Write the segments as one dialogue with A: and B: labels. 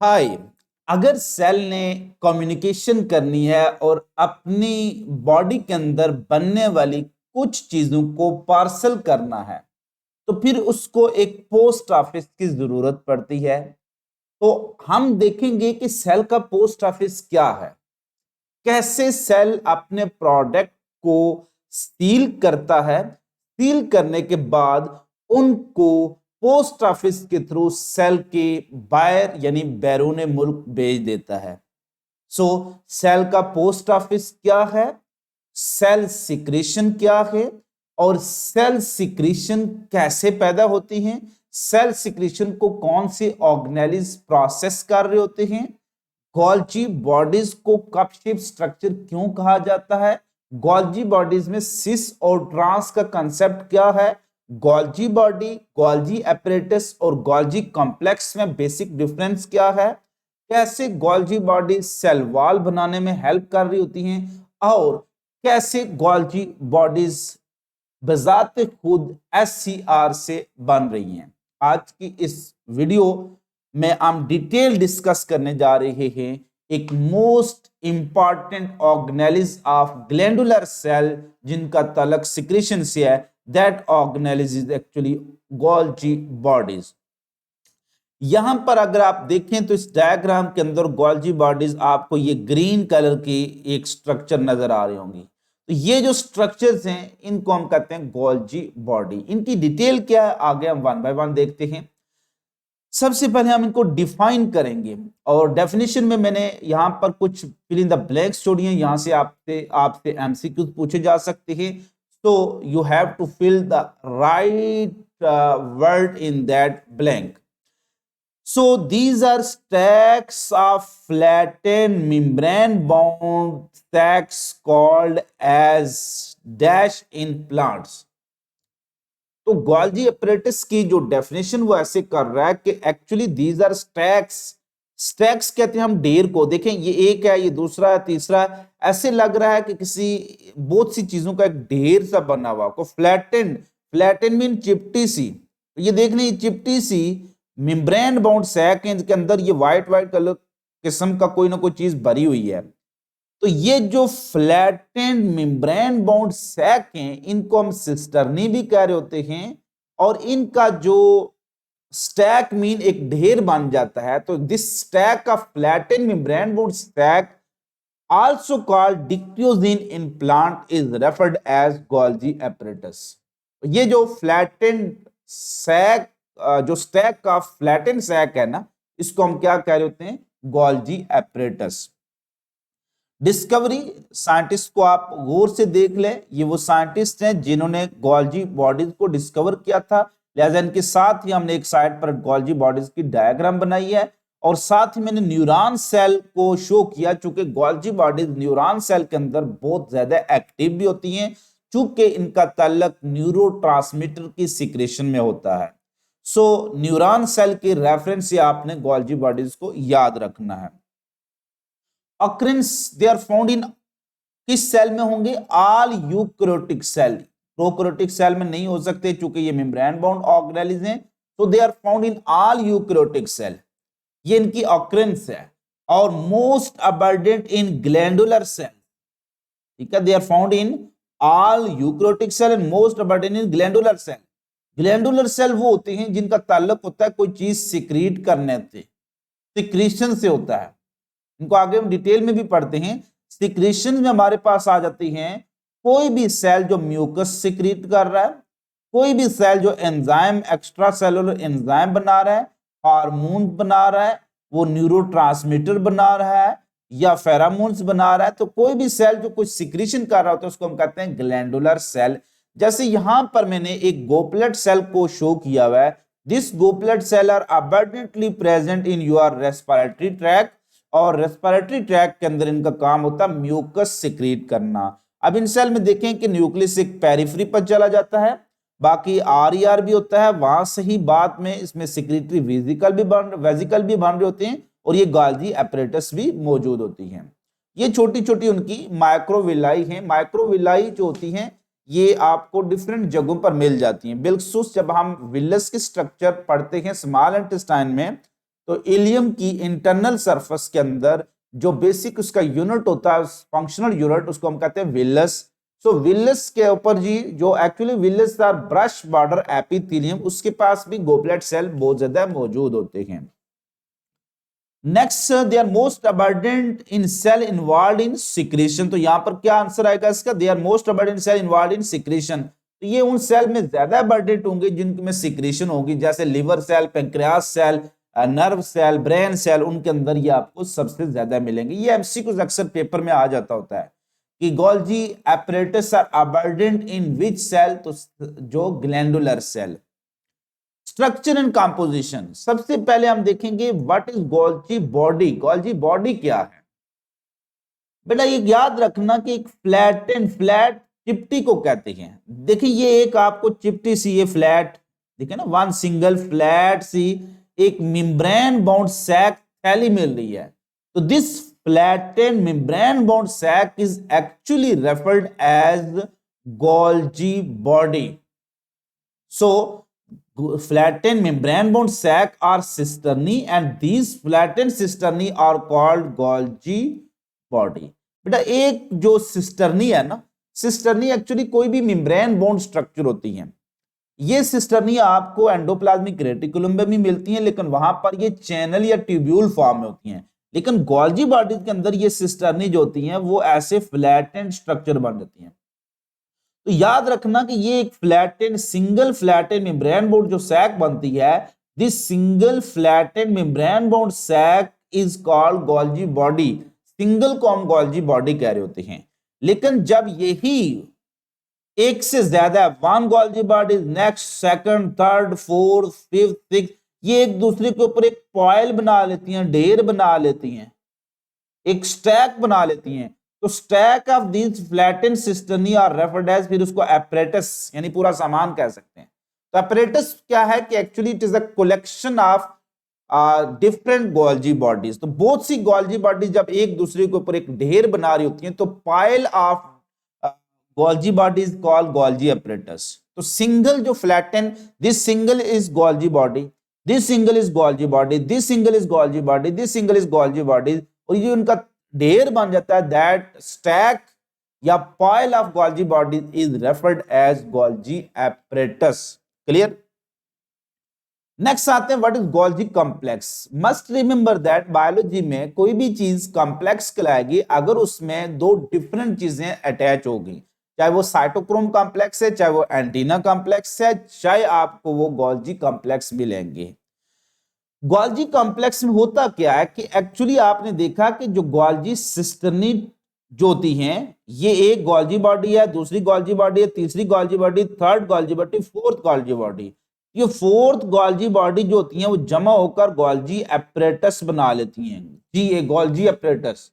A: हाय। अगर सेल ने कम्युनिकेशन करनी है और अपनी बॉडी के अंदर बनने वाली कुछ चीजों को पार्सल करना है तो फिर उसको एक पोस्ट ऑफिस की जरूरत पड़ती है। तो हम देखेंगे कि सेल का पोस्ट ऑफिस क्या है, कैसे सेल अपने प्रोडक्ट को सील करता है, सील करने के बाद उनको पोस्ट ऑफिस के थ्रू सेल के बाहर यानी बैरून मुल्क भेज देता है। सो सेल का पोस्ट ऑफिस क्या है, सेल सिक्रीशन क्या है और सेल सिक्रीशन कैसे पैदा होती हैं, सेल सिक्रीशन को कौन से ऑर्गेनेल्स प्रोसेस कर रहे होते हैं, गोल्जी बॉडीज को कप शेप स्ट्रक्चर क्यों कहा जाता है, गोल्जी बॉडीज में सिस और ट्रांस का कंसेप्ट क्या है, गोल्जी बॉडी, गोल्जी एपरेटस और गोल्जी कॉम्प्लेक्स में बेसिक डिफरेंस क्या है, कैसे गोल्जी बॉडी सेल वॉल बनाने में हेल्प कर रही होती हैं और कैसे गोल्जी बॉडीज बजाते खुद एससीआर से बन रही हैं। आज की इस वीडियो में हम डिटेल डिस्कस करने जा रहे हैं एक most important organelles of glandular cell जिनका ताल्लुक सिक्रीशन से है। That organelles is actually Golgi bodies. यहां पर अगर आप देखें तो इस डायग्राम के अंदर गोल्जी बॉडीज आपको ये ग्रीन कलर की एक स्ट्रक्चर नजर आ रही होंगी। तो ये जो स्ट्रक्चर्स हैं इनको हम कहते हैं गोल्जी बॉडी। इनकी डिटेल क्या है आगे हम वन बाय वन देखते हैं। सबसे पहले हम इनको डिफाइन करेंगे और डेफिनेशन में मैंने यहां पर कुछ फिल इन द ब्लैंक्स छोड़ी हैं। यहां से आपसे एमसीक्यूज पूछे जा सकते हैं। तो you have to fill the right word in that blank. So these are stacks of flattened membrane bound stacks called as dash in plants. तो गोल्जी एपरेटस की जो डेफिनेशन वो ऐसे कर रहा है कि actually these are stacks. Stacks कहते हैं हम ढेर को। देखें ये एक है, ये दूसरा है, तीसरा है। ऐसे लग रहा है कि किसी बहुत सी चीजों का एक ढेर सा बना हुआ को फ्लैटेंड। फ्लैटेंड मीन चिपटी सी। ये देखने ये चिपटी सी मेम्ब्रेन बाउंड सैक है, इसके अंदर ये व्हाइट व्हाइट कलर किस्म का कोई ना कोई चीज भरी हुई है। तो ये जो फ्लैटेंड मेम्ब्रेन बाउंड सैक हैं इनको हम सिस्टर्नी भी कह रहे होते हैं और इनका जो स्टैक मीन एक ढेर बन जाता है। तो this stack of flattened membrane bound sac also called dictyosome in plant is referred as Golgi apparatus। ये जो फ्लैटेंड सैक जो स्टैक का फ्लैटेंड सैक है ना, इसको हम क्या कह रहे होते हैं, गोल्जी एपरेटस। डिस्कवरी साइंटिस्ट को आप गौर से देख ले, ये वो साइंटिस्ट हैं जिन्होंने गोल्जी बॉडीज को डिस्कवर किया था। लिहाजा इनके साथ ही हमने एक साइड पर गोल्जी बॉडीज की डायग्राम बनाई है और साथ ही मैंने न्यूरॉन सेल को शो किया। चूंकि गोल्जी बॉडीज न्यूरॉन सेल के अंदर बहुत ज्यादा एक्टिव भी होती हैं, चूंकि इनका ताल्लुक न्यूरोट्रांसमीटर की सिक्रेशन में होता है। सो न्यूरॉन सेल के रेफरेंस से आपने गोल्जी बॉडीज को याद रखना है। Occurrence they are found in किस सेल में होंगे, all eukaryotic cell. Prokaryotic cell में नहीं हो सकते चूंकि ये मेम्ब्रेन बाउंड ऑर्गेनेल्स हैं। तो they are found in all eukaryotic cell, ये इनकी ऑकरेंस है। और most abundant in glandular cell, ठीक है। They are found in all eukaryotic cell and most abundant in glandular cell. Glandular cell वो होते हैं जिनका ताल्लुक होता है कोई चीज सिक्रीट करने से, सिक्रीशन से होता है। इनको आगे हम डिटेल में भी पढ़ते हैं। सिक्रीशन में हमारे पास आ जाती हैं कोई भी सेल जो म्यूकस सिक्रीट कर रहा है, कोई भी सेल जो एंजाइम एक्स्ट्रा सेलुलर एंजाइम बना रहा है, हार्मोन बना रहा है, वो न्यूरोट्रांसमीटर बना रहा है या फेरामोन्स बना रहा है। तो कोई भी सेल जो कुछ सिक्रीशन कर रहा होता है उसको हम कहते हैं ग्लैंडुलर सेल। जैसे यहां पर मैंने एक गोपलेट सेल को शो किया हुआ है। This goblet cell are abundantly present in your respiratory tract और रेस्पिरेटरी ट्रैक्ट के अंदर इनका काम होता है म्यूकस सिक्रीट करना। अब इन सेल में देखें कि न्यूक्लियस एक पेरिफेरी पर चला जाता है, बाकी आरईआर भी होता है, वहां से ही बाद में इसमें सिक्रीटरी वेजिकल भी बन रहे होते हैं और ये गोल्जी एपरेटस भी मौजूद होती हैं। ये छोटी छोटी उनकी माइक्रोविलाई हैं। माइक्रोविलाई जो होती हैं ये आपको डिफरेंट जगहों पर मिल जाती हैं। बिलखसूस जब हम विलस की स्ट्रक्चर पढ़ते हैं स्मॉल इंटेस्टाइन में, तो इलियम की इंटरनल सरफेस के अंदर जो बेसिक उसका यूनिट होता है, फंक्शनल यूनिट, उसको हम कहते हैं विलस। सो विलस के ऊपर जी जो actually villus or brush border epithelium, उसके पास भी गोबलेट सेल बहुत ज्यादा मौजूद होते हैं। Next, they are most abundant in cell involve in secretion. तो यहां पर क्या आंसर आएगा इसका? They are most abundant cell involve in secretion. तो ये उन सेल में ज्यादा अबंडेंट होंगे जिनमें सिक्रीशन होगी, जैसे liver cell, pancreas cell, nerve cell, brain cell, उनके अंदर ये आपको सबसे ज्यादा मिलेंगे। ये एमसीक्यू अक्सर पेपर में आ जाता होता है कि Golgi apparatus are abundant in which cell, तो जो glandular cell. Structure and composition, सबसे पहले हम देखेंगे what is Golgi body. Golgi body क्या है बेटा? ये याद रखना कि एक फ्लैट चिपटी को कहते हैं। देखिए ये एक आपको चिपटी सी, ये फ्लैट देखिए ना, वन सिंगल फ्लैट सी एक मेम्ब्रेन बाउंड सैक थैली मिल रही है। तो this flattened membrane bound sac is actually referred as Golgi body. So flattened membrane bound sac are cisternae and these flattened cisternae are called Golgi body। बेटा एक जो cisternae है ना, सिस्टर्नी एक्चुअली कोई भी मेम्ब्रेन बाउंड स्ट्रक्चर होती है। ये सिस्टर्नी आपको एंडोप्लाज्मिक रेटिकुलम में भी मिलती हैं, लेकिन वहां पर ये चैनल या ट्यूब्यूल फॉर्म में होती हैं। लेकिन गोल्जी बॉडी के अंदर ये सिस्टर्नी जो होती हैं वो ऐसे फ्लैटेंड स्ट्रक्चर बन जाती हैं। तो याद रखना कि ये एक flattened, single flattened membrane bound जो सैक बनती है, this single flattened membrane bound sac is called Golgi body. Single को हम गोल्जी बॉडी कह रहे होते हैं। लेकिन जब यही एक से ज्यादा, one Golgi body, next, second, third, fourth, fifth, six, ये एक दूसरे के ऊपर एक पॉइल बना लेती हैं, ढेर बना लेती हैं, एक स्टैक बना लेती हैं। तो stack of these flattened cisternae are referred as, फिर उसको एपरेटस यानी पूरा सामान कह सकते हैं। तो एपरेटस क्या है कि actually it is a collection of different Golgi bodies. तो बहुत सी गोल्जी बॉडीज जब एक दूसरे के ऊपर एक ढेर बना रही होती हैं तो pile of Golgi bodies called Golgi apparatus. तो सिंगल जो flatten, this single is Golgi body, this single is Golgi body, this single is Golgi body, this single is Golgi body, और ये उनका ढेर बन जाता है, दैट स्टैक या pile of Golgi body is referred as Golgi apparatus. Clear? Next आते हैं what is Golgi complex. Must remember that biology में कोई भी चीज कॉम्प्लेक्स कहलाएगी अगर उसमें दो डिफरेंट चीजें अटैच होगी, चाहे वो साइटोक्रोम कॉम्प्लेक्स है, चाहे वो एंटीना कॉम्प्लेक्स है, चाहे आपको वो गोल्जी कॉम्प्लेक्स मिलेंगे। गोल्जी कॉम्प्लेक्स में होता क्या है कि एक्चुअली आपने देखा कि जो गोल्जी सिस्टर्नी जो होती हैं, ये एक गोल्जी बॉडी है, दूसरी गोल्जी बॉडी है, तीसरी Golgi body, third Golgi body, fourth Golgi body. ये फोर्थ गोल्जी बॉडी जो होती है वो जमा होकर गोल्जी एपरेटस बना लेती हैं जी, ये गोल्जी एपरेटस।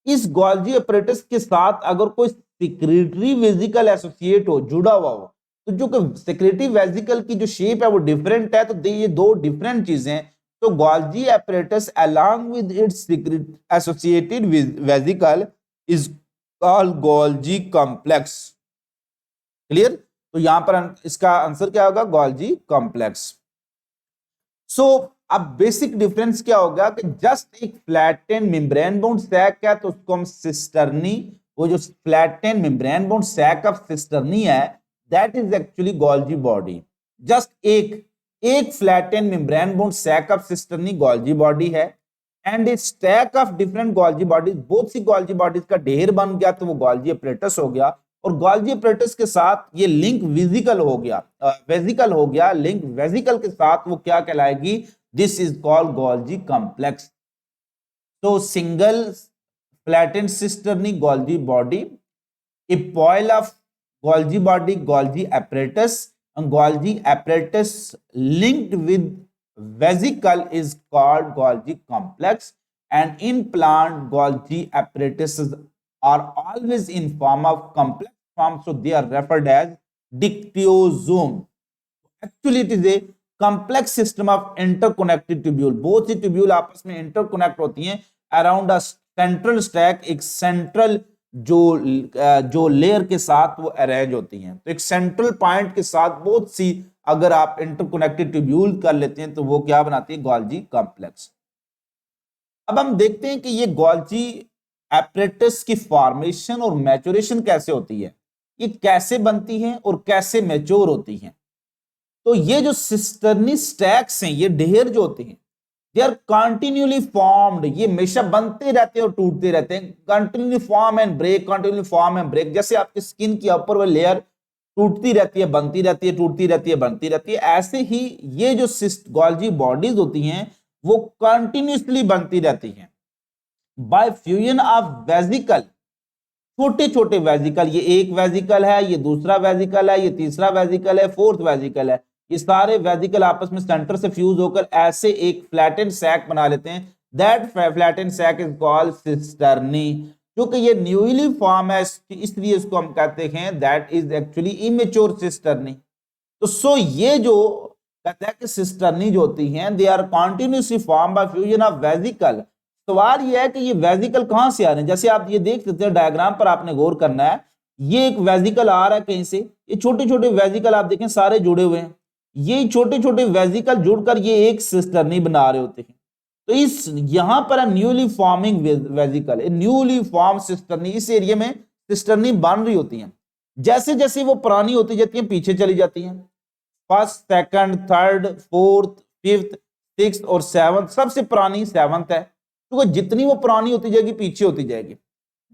A: इस गोल्जी एपरेटस के साथ अगर कोई सेक्रेटरी वेसिकल एसोसिएट हो, जुड़ा हुआ हो, तो जो सेक्रेटरी वेसिकल की जो शेप है वो डिफरेंट है, तो ये दो डिफरेंट चीजें। तो Golgi apparatus along with its associated vesicle is called Golgi complex. Clear? तो यहां पर इसका आंसर क्या होगा? Golgi complex. सो अब बेसिक डिफरेंस क्या होगा कि जस्ट एक फ्लैटेंड मेम्ब्रेन बाउंड सैक है तो उसको हम सिस्टर्नी, वो जो flattened membrane bound sac of cisternae है, that is actually Golgi body. Just एक flattened membrane bound sac of cisternae Golgi body है, and a stack of different Golgi bodies, बहुत सी गोल्जी बॉडीज का ढेर बन गया तो वो गोल्जी एपरेटस हो गया। और गोल्जी एपरेटस के साथ ये लिंक वेसिकल हो गया, वेसिकल हो गया, लिंक वेसिकल के साथ वो क्या कहलाएगी? This is called Golgi complex. तो single flattened cisternae Golgi body, a pile of Golgi body Golgi apparatus, and Golgi apparatus linked with vesicle is called Golgi complex, and in plant Golgi apparatuses are always in form of complex form, so they are referred as dictyosome. Actually it is a complex system of interconnected tubule, बहुत सी tubule आपस में interconnect होती हैं around a central stack, एक central जो layer के साथ वो अरेंज होती हैं। तो एक सेंट्रल पॉइंट के साथ बहुत सी अगर आप इंटरकनेक्टेड ट्यूब्यूल कर लेते हैं तो वो क्या बनाती है, गोल्जी कॉम्प्लेक्स। अब हम देखते हैं कि ये गोल्जी एपरेटस की फॉर्मेशन और मैच्योरेशन कैसे होती है, ये कैसे बनती है और कैसे मैच्योर होती है। तो ये जो सिस्टर्नी स्टैक्स हैं, ये ढेर जो होते हैं, दे आर कंटिन्यूली फॉर्म्ड, ये हमेशा बनते रहते हैं और टूटते रहते हैं, continuously form and break, continuously form and break. जैसे आपकी स्किन की अपर वाली लेयर टूटती रहती है, बनती रहती है, टूटती रहती है, बनती रहती है, ऐसे ही ये जो गोल्जी बॉडीज होती हैं वो कंटिन्यूसली बनती रहती हैं बाय फ्यूजन ऑफ वेजिकल, छोटे छोटे वेजिकल। ये एक वेजिकल है, ये दूसरा वेजिकल है, ये तीसरा वेजिकल है, फोर्थ वेजिकल है। ये सारे वेजिकल आपस में सेंटर से फ्यूज होकर ऐसे एक फ्लैटेंड सैक बना लेते हैं। That flattened sac is called cisternae. क्योंकि ये न्यूली फॉर्म है इसलिए इसको हम कहते हैं that is actually immature cisternae. तो सो ये जो कहते हैं कि सिस्टर्नी जो होती हैं they are continuously form by fusion of vesicle. सवाल ये है कि ये वेजिकल कहां से आ रहे हैं। जैसे आप ये देख सकते हैं डायग्राम पर, आपने गौर करना है, ये एक वेजिकल आ रहा है कहीं से, ये छोटे छोटे वेजिकल आप देखें सारे जुड़े हुए हैं, ये छोटे छोटे वेजिकल जुड़कर ये एक सिस्टर्नी बना रहे होते हैं। तो इस यहां पर newly forming vesicle, newly form cisternae, इस एरिया में सिस्टर्नी बन रही होती है। जैसे जैसे वो पुरानी होती जाती है पीछे चली जाती है, first, second, third, fourth, fifth, sixth और सेवंथ, सबसे पुरानी सेवंथ है, क्योंकि तो जितनी वो पुरानी होती जाएगी पीछे होती जाएगी।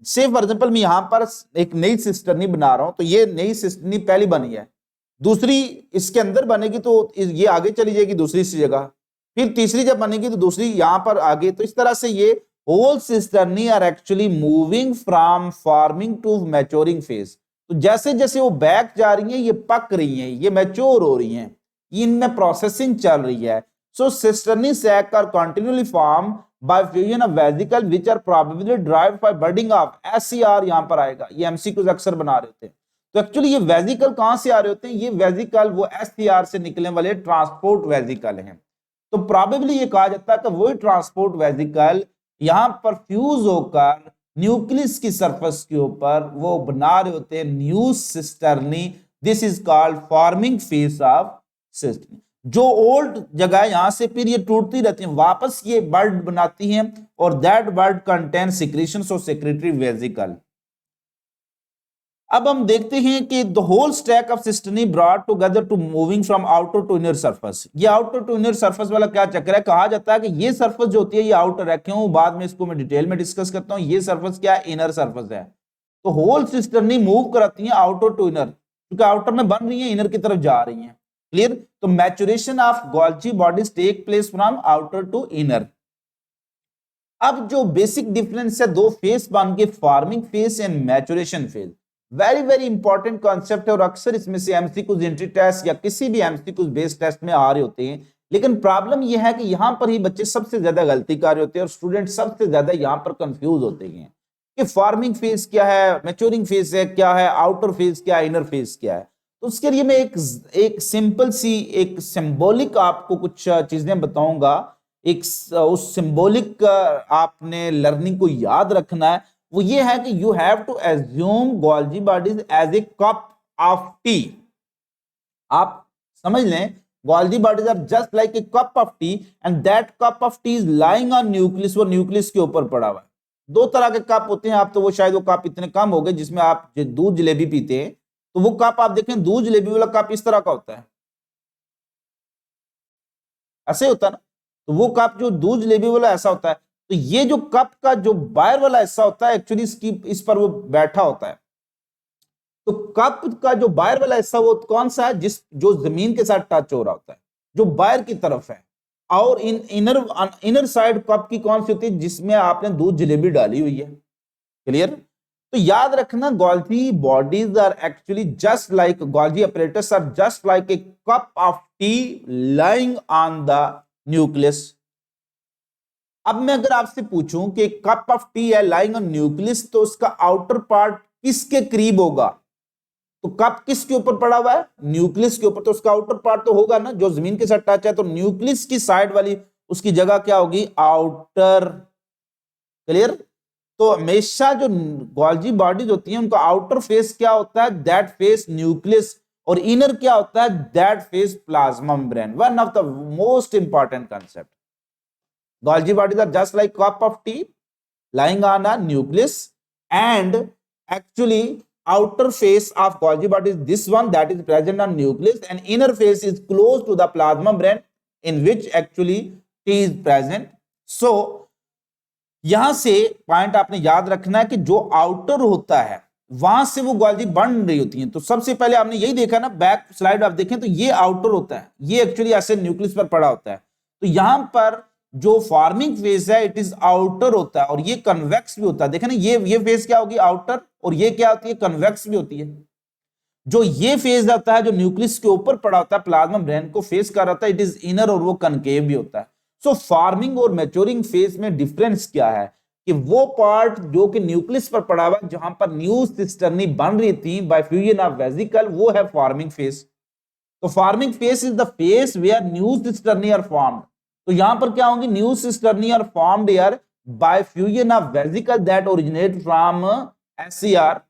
A: से फॉर एग्जांपल मैं यहां पर एक नई सिस्टर्नी बना रहा हूं, तो ये नई सिस्टर्नी पहली बनी है, दूसरी इसके अंदर बनेगी तो ये आगे चली जाएगी दूसरी जगह, फिर तीसरी जब बनेगी तो दूसरी यहां पर आगे। तो इस तरह से ये whole cisternae are actually moving from forming to maturing phase. तो जैसे जैसे वो बैक जा रही हैं, ये पक रही हैं, ये मैच्योर हो रही हैं, इनमें प्रोसेसिंग चल रही है। So cisternae sac are continuously form by fusion of vesicle which are probably derived by budding of SCR. यहां पर आएगा, ये एमसीक्यूज अक्सर बना रहे होते हैं। तो एक्चुअली ये वेसिकल कहां से आ रहे होते हैं, ये वेसिकल वो एससीआर से निकलने वाले ट्रांसपोर्ट वेसिकल हैं। तो प्रोबेबली ये कहा जाता है कि वही ट्रांसपोर्ट वेसिकल यहां पर फ्यूज होकर न्यूक्लियस की सरफेस के ऊपर वो बना रहे होते हैं new cisternae. This is called forming phase of cisternae. जो ओल्ड जगह है यहां से फिर ये टूटती रहती है, वापस ये बर्ड बनाती हैं और दैट बर्ड कंटेन सिक्रीशंस और सेक्रेटरी वेसिकल। अब हम देखते हैं कि the whole stack of cisternae brought together to moving from outer to inner surface. ये आउटर टू इनर सरफेस वाला क्या चक्कर है, कहा जाता है कि ये सरफेस जो होती है ये आउटर है, क्यों बाद में इसको मैं डिटेल में डिस्कस करता हूं। ये सरफेस क्या है, इनर सरफेस है। तो होल सिस्टर्नी मूव कराती है आउटर टू इनर, क्योंकि आउटर में बन रही है, इनर की तरफ जा रही है। क्लियर। तो maturation of Golgi bodies take place from outer to inner. अब जो बेसिक डिफरेंस है दो फेज बन के, forming phase and maturation phase, very very important concept है और अक्सर इसमें से एमसीक्यूज एंट्री टेस्ट या किसी भी एमसीक्यूज बेस्ड टेस्ट में आ रहे होते हैं। लेकिन प्रॉब्लम यह है कि यहां पर ही बच्चे सबसे ज्यादा गलती कर रहे होते हैं और स्टूडेंट सबसे ज्यादा यहां पर कंफ्यूज होते हैं कि फॉर्मिंग फेज क्या है, मैच्योरिंग फेज है क्या है, आउटर फेज क्या है, इनर फेज क्या है। तो उसके लिए मैं एक सिंपल सी एक सिंबॉलिक आपको कुछ चीजें बताऊंगा। एक उस सिंबॉलिक आपने लर्निंग को याद रखना है, वो ये है कि you have to assume Golgi bodies as a cup of tea. आप समझ लें Golgi bodies are just like a cup of tea and that cup of tea is lying on nucleus, वो न्यूक्लियस के ऊपर पड़ा हुआ है। दो तरह के कप होते हैं, आप तो वो शायद वो कप इतने कम हो गए जिसमें आप दूध जलेबी पीते हैं, तो वो कप आप देखें दूध जलेबी वाला कप इस तरह का होता है, ऐसे होता है ना। तो वो कप जो दूध जलेबी वाला ऐसा होता है। तो ये जो कप का जो बाहर वाला हिस्सा होता है एक्चुअली इसकी इस पर वो बैठा होता है। तो कप का जो बाहर वाला हिस्सा वो कौन सा है, जिस जो जमीन के साथ टच हो रहा होता है, जो बाहर की तरफ है। और इनर साइड कप की कौन सी होती है, जिसमें आपने दूध जलेबी डाली हुई है। क्लियर। तो याद रखना Golgi bodies are actually just like, Golgi apparatus are just like a cup of tea lying on the nucleus. अब मैं अगर आपसे पूछूं कि कप ऑफ टी है लाइंग ऑन न्यूक्लियस, तो उसका आउटर पार्ट किसके करीब होगा। तो कप किसके ऊपर पड़ा हुआ है, न्यूक्लियस के ऊपर, तो उसका आउटर पार्ट तो होगा ना जो जमीन के साथ टच है। तो न्यूक्लियस की साइड वाली उसकी जगह क्या होगी, आउटर। क्लियर। तो हमेशा जो गोल्जी बॉडीज होती हैं उनका आउटर फेस क्या होता है, दैट फेस न्यूक्लियस, और इनर क्या होता है, that face plasma membrane, one of the most important concept. Golgi bodies are just like cup of tea lying on a nucleus, and actually outer face of Golgi body is this one that is present on nucleus, and inner face is close to the plasma membrane in which actually T is present. So यहां से point आपने याद रखना है कि जो outer होता है वहां से वो गोल्जी बन रही होती है. तो सबसे पहले आपने यही देखा ना, बैक स्लाइड आप देखें तो ये आउटर होता है, ये एक्चुअली ऐसे न्यूक्लियस पर पड़ा होता है. तो यहां पर जो फॉर्मिंग फेज है इट इज आउटर होता है, और ये कन्वेक्स भी होता है. देखें ना, ये फेज क्या होगी, आउटर, और ये क्या होती है, कन्वेक्स भी होती है. जो ये फेज आता है जो न्यूक्लियस के ऊपर पड़ा होता है, प्लाज्मा मेम्ब्रेन को फेस कर रहा है, इट इज इनर, और वो कनकेव भी होता है. सो फॉर्मिंग और मैच्योरिंग फेज में डिफरेंस क्या है कि वो पार्ट जो कि न्यूक्लियस पर पड़ा हुआ जहां पर न्यू सिस्टर्नी बन रही थी बाय फ्यूजन ऑफ वेसिकल, वो है फॉर्मिंग फेज. तो forming phase is the phase where new cisternae are formed. तो यहां पर क्या होंगी, new cisternae are formed here by fusion of vesicle that originate from SER.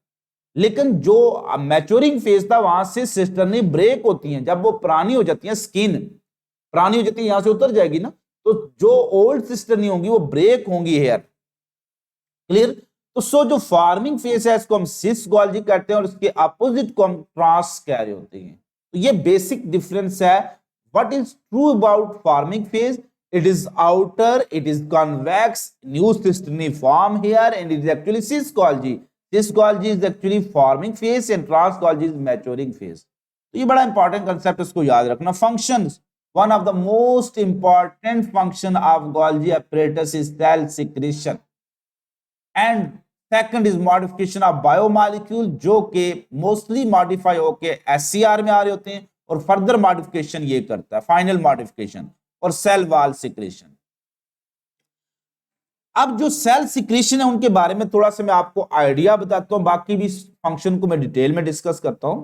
A: लेकिन जो मैच्योरिंग फेज था वहां से सिस्टर्नी ब्रेक होती हैं, जब वो पुरानी हो जाती है, स्किन पुरानी हो जाती है, यहां से उतर जाएगी ना, तो जो ओल्ड सिस्टर्नी होंगी वो ब्रेक होंगी हेयर. क्लियर. तो सो जो फॉर्मिंग फेज है इसको हम सिस गोल्जी कहते हैं, और इसके अपोजिट को हम ट्रांस कैरी होते हैं. तो ये बेसिक डिफरेंस है. What is true about forming phase, it is outer, it is convex, new cisternae form here, and it is actually cis Golgi. Cis Golgi is actually forming phase and trans Golgi is maturing phase. तो ये बड़ा important concept, इसको याद रखना. Functions, one of the most important function of Golgi apparatus is cell secretion, and second is modification of biomolecule, जो कि mostly modify होके SCR में आ रहे होते हैं, और फर्दर मॉडिफिकेशन ये करता है, फाइनल मॉडिफिकेशन, और सेल वॉल सिक्रेशन. अब जो सेल सिक्रेशन है उनके बारे में थोड़ा सा मैं आपको आइडिया बताता हूं, बाकी भी फंक्शन को मैं डिटेल में डिस्कस करता हूं.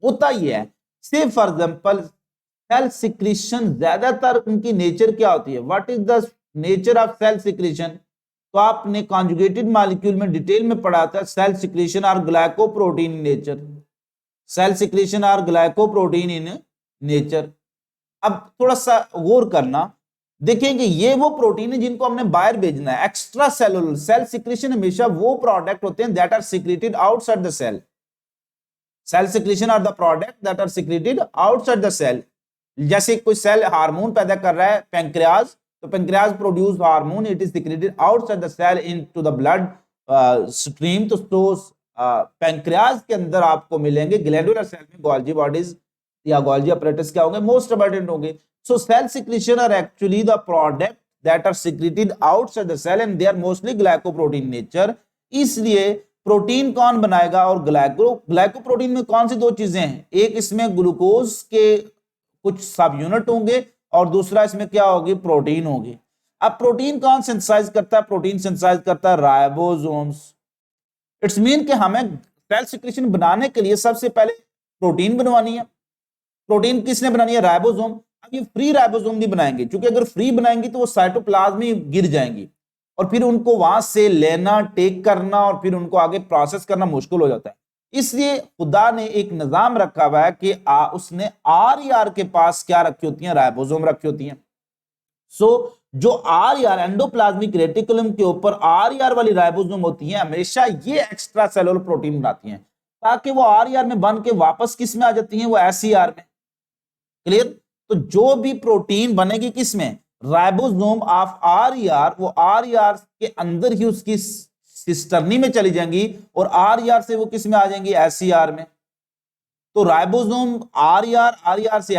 A: होता ही है, से फॉर एग्जांपल सेल सिक्रेशन ज्यादातर उनकी नेचर क्या होती है, what is the nature of cell secretion. तो आपने कॉन्जुगेटेड मॉलिक्यूल में डिटेल में पढ़ा था, cell secretion are glycoprotein in nature, cell secretion are glycoprotein in nature. अब थोड़ा सा गौर करना, देखेंगे ये वो प्रोटीन है जिनको हमने बाहर भेजना है, एक्स्ट्रा सेलुलर. सेल सिक्रेशन हमेशा वो प्रोडक्ट होते हैं that are secreted outside the cell. Cell secretion are the product that are secreted outside the cell. जैसे कोई सेल हार्मोन पैदा कर रहा है, पैंक्रियाज, तो pancreas produce hormone, it is secreted outside the cell into the blood stream. तो pancreas के अंदर आपको मिलेंगे ग्लैंडुलर सेल में गोल्जी बॉडीज या गोल्जी apparatus क्या होंगे, मोस्ट अबंडेंट होंगे. So cell secretion are actually the product that are secreted outside the cell and they are mostly glycoprotein nature. इसलिए प्रोटीन कौन बनाएगा, और ग्लाइकोप्रोटीन में कौन सी दो चीजें हैं, एक इसमें ग्लूकोज के कुछ सब यूनिट होंगे, और दूसरा इसमें क्या होगी, प्रोटीन होगी. अब प्रोटीन कौन सिंथेसाइज करता है, प्रोटीन सिंथेसाइज करता है राइबोसोम्स. इट्स मीन कि हमें सेल सिक्रेशन बनाने के लिए सबसे पहले प्रोटीन बनवानी है. प्रोटीन किसने बनानी है, राइबोसोम. अब ये फ्री राइबोसोम नहीं बनाएंगे, क्योंकि अगर फ्री बनाएंगे तो वो साइटोप्लाज्म में गिर जाएंगी, और फिर उनको वहां से लेना, टेक करना, और फिर उनको आगे प्रोसेस करना मुश्किल हो जाता है. इसलिए खुदा ने एक निजाम रखा हुआ है कि उसने RER के पास क्या रखी होती है, राइबोसोम रखी होती हैं. सो जो RER एंडोप्लाज्मिक रेटिकुलम के ऊपर RER वाली राइबोसोम होती हैं, हमेशा ये एक्स्ट्रा सेलुलर प्रोटीन बनाती हैं, ताकि वो RER में बन के वापस किस में आ जाती हैं, वो SCR में. क्लियर. तो जो भी प्रोटीन बनेगी किसमें, राइबोसोम ऑफ RER, वो RER के अंदर ही उसकी सिस्टर्नी में चली जाएंगी, और RER से वो किस में आ जाएंगी, SCR में. तो राइबोसोम RER से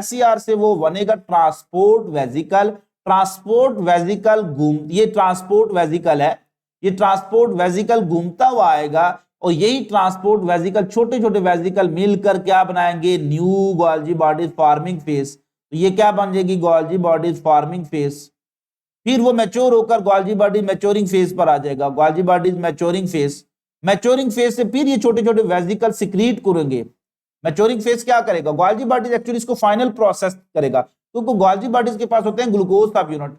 A: SCR से वो बनेगा ट्रांसपोर्ट वेसिकल. ट्रांसपोर्ट वेसिकल ये ट्रांसपोर्ट वेसिकल है, ये ट्रांसपोर्ट वेसिकल घूमता हुआ आएगा, और यही ट्रांसपोर्ट वेसिकल छोटे छोटे वेसिकल मिलकर क्या बनाएंगे, new Golgi bodies forming phase. तो ये क्या बन जाएगी, गोल्जी बॉडीज फॉर्मिंग फेज. फिर वो मैच्योर होकर गोल्जी बॉडी मैच्योरिंग फेज पर आ जाएगा, Golgi bodies maturing phase. Maturing phase से फिर ये छोटे छोटे वेसिकल सिक्रीट करेंगे. मैच्योरिंग फेज क्या करेगा, गोल्जी बॉडीज एक्चुअली इसको फाइनल प्रोसेस करेगा, क्योंकि गोल्जी बॉडीज के पास होते हैं ग्लूकोज सब यूनिट.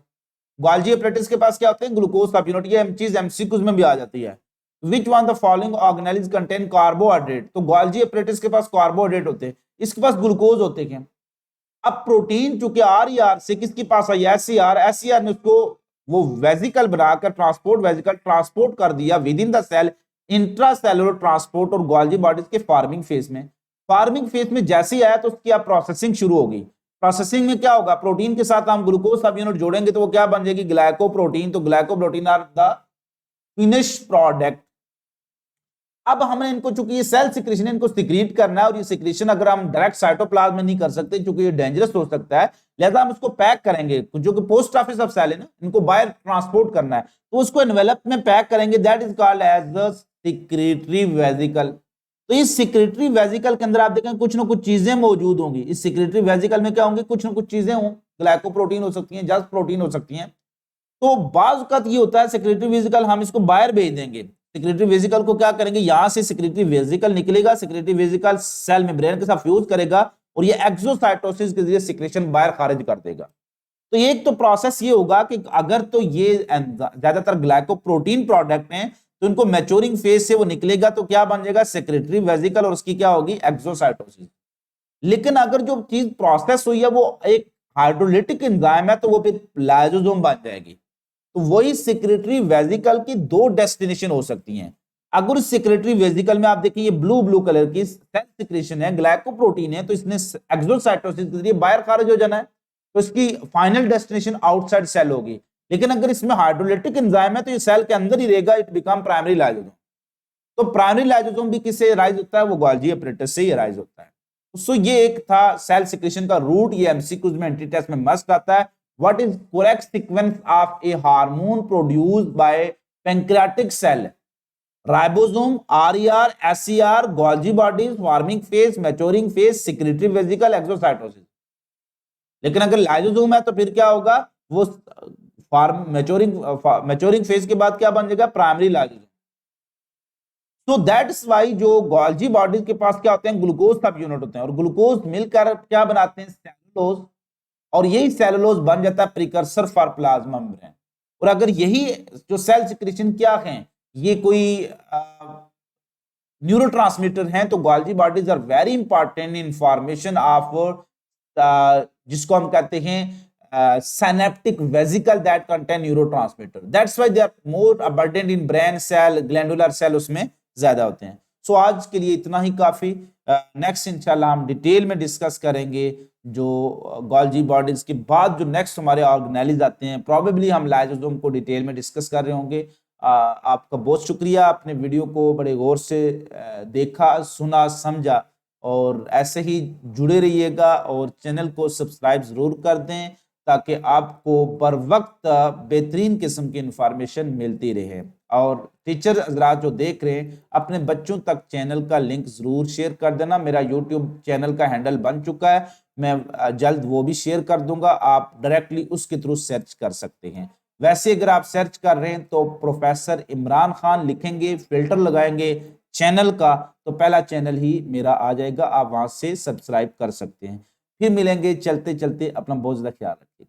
A: गोल्जी apparatus के पास क्या होते हैं, ग्लूकोज सब यूनिट. ये चीज MCQs में भी आ जाती है. Which one the following organelles contain carbohydrate, तो गोल्जी एपरेटस के पास कार्बोहाइड्रेट होते हैं, इसके पास ग्लूकोज होते हैं। अब प्रोटीन चूंकि आर ई आर से किसके पास आई, S C R, S C R ने उसको वो वेजिकल बनाकर ट्रांसपोर्ट वेजिकल ट्रांसपोर्ट कर दिया within the cell, intracellular transport और गोल्जी बॉडीज के फार्मिंग फेज में। फार्मिंग फेज में जैसे ही आया तो उसकी अब प्रोसेसिंग शुरू होगी। प्रोसेसिंग में क्या होगा, प्रोटीन के साथ हम ग्लूकोज सब यूनिट जोड़ेंगे तो वो क्या बन जाएगी, ग्लाइकोप्रोटीन। तो glycoprotein are the finish product. अब हमने इनको, चूंकि ये सेल सिक्रीशन इनको सिक्रीट करना है, और ये सिक्रीशन अगर हम डायरेक्ट साइटोप्लाज्म में नहीं कर सकते क्योंकि ये डेंजरस हो सकता है, लिहाजा हम इसको पैक करेंगे, जो कि पोस्ट ऑफिस ऑफ सेल है ना, इनको बाहर ट्रांसपोर्ट करना है, तो उसको एनवेलप में पैक करेंगे, that is called as the secretory vesicle. तो इस सिक्रेटरी वेजिकल के अंदर आप देखें कुछ ना कुछ चीजें मौजूद होंगी। इस सिक्रेटरी वेजिकल में क्या होंगे, कुछ ना कुछ चीजें हों, ग्लाइकोप्रोटीन हो सकती हैं, जस्ट प्रोटीन हो सकती हैं। तो बाज़ औक़ात ये होता है सेक्रेटरी वेजिकल हम इसको बाहर भेज देंगे। सेक्रेटरी वेजिकल को क्या करेंगे, यहां से सेक्रेटरी वेजिकल निकलेगा, सेक्रेटरी वेजिकल सेल मेम्ब्रेन के साथ फ्यूज करेगा और ये एक्सोसाइटोसिस के जरिए सिक्रेशन बाहर खारिज कर देगा। तो एक तो प्रोसेस ये होगा कि अगर तो ये ज्यादातर ग्लाइकोप्रोटीन प्रोडक्ट हैं तो इनको मैच्योरिंग फेज से वो निकलेगा तो क्या बन जाएगा, सेक्रेटरी वेजिकल, और उसकी क्या होगी, एक्सोसाइटोसिस। लेकिन अगर जो चीज प्रोसेस हुई है वो एक हाइड्रोलिटिक एंजाइम है तो वो फिर लाइसोसोम बन जाएगी। तो वही सेक्रेटरी वेजिकल की दो डेस्टिनेशन हो सकती हैं। अगर उस सेक्रेटरी वेजिकल में आप देखिए ये ब्लू कलर की सेल सिक्रेशन है, ग्लाइकोप्रोटीन है, तो इसने एक्सोसाइटोसिस के जरिए बाहर खारिज हो जाना है, तो इसकी फाइनल डेस्टिनेशन आउटसाइड सेल होगी। लेकिन अगर इसमें हाइड्रोलिटिक एंजाइम है तो ये सेल के अंदर ही रहेगा, इट बिकम प्राइमरी लाइसोसोम। तो प्राइमरी लाइसोसोम भी किससे राइज होता है, वो गोल्जी एपरेटस से ही राइज होता है। सो ये एक था सेल सिक्रेशन का रूट, ये एमसीक्यूज में एंट्री टेस्ट में मस्ट आता है। What is correct sequence of a hormone produced by pancreatic cell? Ribosome, RER, SCR, Golgi bodies, forming phase, maturing phase, secretory vesicle, exocytosis। लेकिन अगर लाइसोसोम है तो फिर क्या होगा, वो मैच्योरिंग फेज के बाद क्या बन जाएगा, प्राइमरी लाइसोसोम। तो दैट्स वाई जो गोल्जी बॉडीज के पास क्या होते हैं, ग्लूकोज सब यूनिट होते हैं, और ग्लूकोज मिलकर क्या बनाते हैं, सेलुलोज, और यही सेलुलोज बन जाता है प्रिकर्सर फॉर प्लाज्मा मेम्ब्रेन। और अगर यही जो सेल सिक्रेशन क्या है, ये कोई न्यूरोट्रांसमीटर हैं, तो Golgi bodies are very important in formation of जिसको हम कहते हैं synaptic vesicle that contain neurotransmitter, that's why they are more abundant in brain cell, glandular cell उसमें ज्यादा होते हैं। सो आज के लिए इतना ही काफी। नेक्स्ट इंशाल्लाह हम डिटेल में डिस्कस करेंगे जो गोल्जी बॉडीज के बाद जो नेक्स्ट हमारे ऑर्गेनेलिज आते हैं, प्रोबेबली हम लाइसोसोम को डिटेल में डिस्कस कर रहे होंगे। आपका बहुत शुक्रिया, अपने वीडियो को बड़े गौर से देखा, सुना, समझा, और ऐसे ही जुड़े रहिएगा और चैनल को सब्सक्राइब जरूर कर दें ताकि आपको बर वक्त बेहतरीन किस्म की इंफॉर्मेशन मिलती रहे। और टीचर हजरात जो देख रहे हैं अपने बच्चों तक चैनल का लिंक जरूर शेयर कर देना। मेरा यूट्यूब चैनल का हैंडल बन चुका है, मैं जल्द वो भी शेयर कर दूंगा, आप डायरेक्टली उसके थ्रू सर्च कर सकते हैं। वैसे अगर आप सर्च कर रहे हैं तो प्रोफेसर इमरान खान लिखेंगे, फिल्टर लगाएंगे चैनल का, तो पहला चैनल ही मेरा आ जाएगा, आप वहां से सब्सक्राइब कर सकते हैं। फिर मिलेंगे चलते चलते, अपना बहुत ज्यादा ख्याल रखिए।